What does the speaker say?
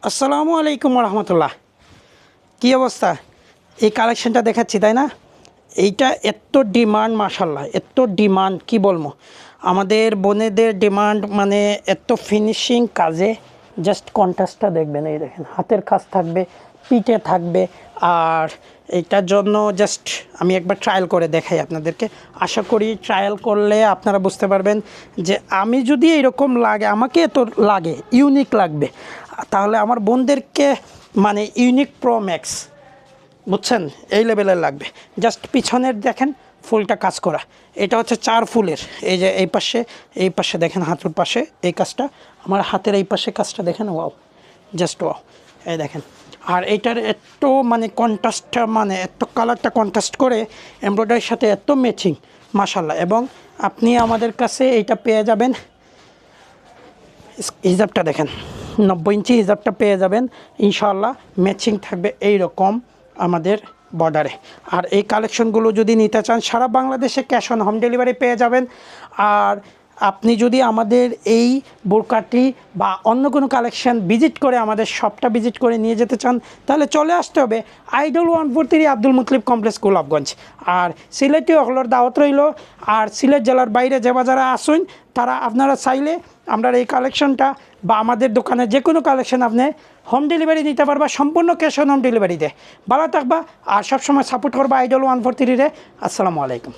আসসালামু আলাইকুম রহমতুল্লাহ। কী অবস্থা? এই কালেকশনটা দেখাচ্ছি তাই না? এইটা এত ডিমান্ড, মাশাল্লাহ এত ডিমান্ড, কি বলবো, আমাদের বোনেদের ডিমান্ড, মানে এত ফিনিশিং কাজে। জাস্ট কন্ট্রাস্টটা দেখবেন, এই দেখেন হাতের কাজ থাকবে, পিঠে থাকবে। আর এইটার জন্য জাস্ট আমি একবার ট্রায়াল করে দেখাই আপনাদেরকে। আশা করি ট্রায়াল করলে আপনারা বুঝতে পারবেন যে আমি যদি এরকম লাগে, আমাকে এত লাগে, ইউনিক লাগবে, তাহলে আমার বোনদেরকে মানে ইউনিক প্রো ম্যাক্স, বুঝছেন, এই লেভেলের লাগবে। জাস্ট পিছনের দেখেন ফুলটা কাজ করা, এটা হচ্ছে 4 ফুলের। এই যে এই পাশে দেখেন হাঁটুর পাশে এই কাজটা, আমার হাতের এই পাশে কাজটা দেখেন, ওয়াও, জাস্ট ওয়াও, এই দেখেন। আর এইটার এত মানে কন্ট্রাস্টটা, মানে এত কালারটা কন্ট্রাস্ট করে এমব্রয়ডারির সাথে এত ম্যাচিং, মাশাল্লাহ। এবং আপনি আমাদের কাছে এইটা পেয়ে যাবেন, হিজাবটা দেখেন 90 ইঞ্চি হিজাবটা পেয়ে যাবেন ইনশাআল্লাহ, ম্যাচিং থাকবে এই রকম আমাদের বর্ডারে। আর এই কালেকশনগুলো যদি নিতে চান সারা বাংলাদেশে ক্যাশ অন হোম ডেলিভারি পেয়ে যাবেন। আর আপনি যদি আমাদের এই বোরকাটি বা অন্য কোনো কালেকশন ভিজিট করে, আমাদের শপটা ভিজিট করে নিয়ে যেতে চান, তাহলে চলে আসতে হবে idol 143 Abdul Mutalib complex, Golapganj. আর সিলেটি অগলোর দাওয়াত রইল। আর সিলেট জেলার বাইরে যে যারা আসুন, তারা আপনারা চাইলে আমরা এই কালেকশনটা বা আমাদের দোকানে যে কোনো কালেকশন আপনি হোম ডেলিভারি নিতে পারবা, সম্পূর্ণ ক্যাশ অন হোম ডেলিভারিতে। ভালো থাকবা আর সবসময় সাপোর্ট করবা আইডল 143 রে। আসসালামু আলাইকুম।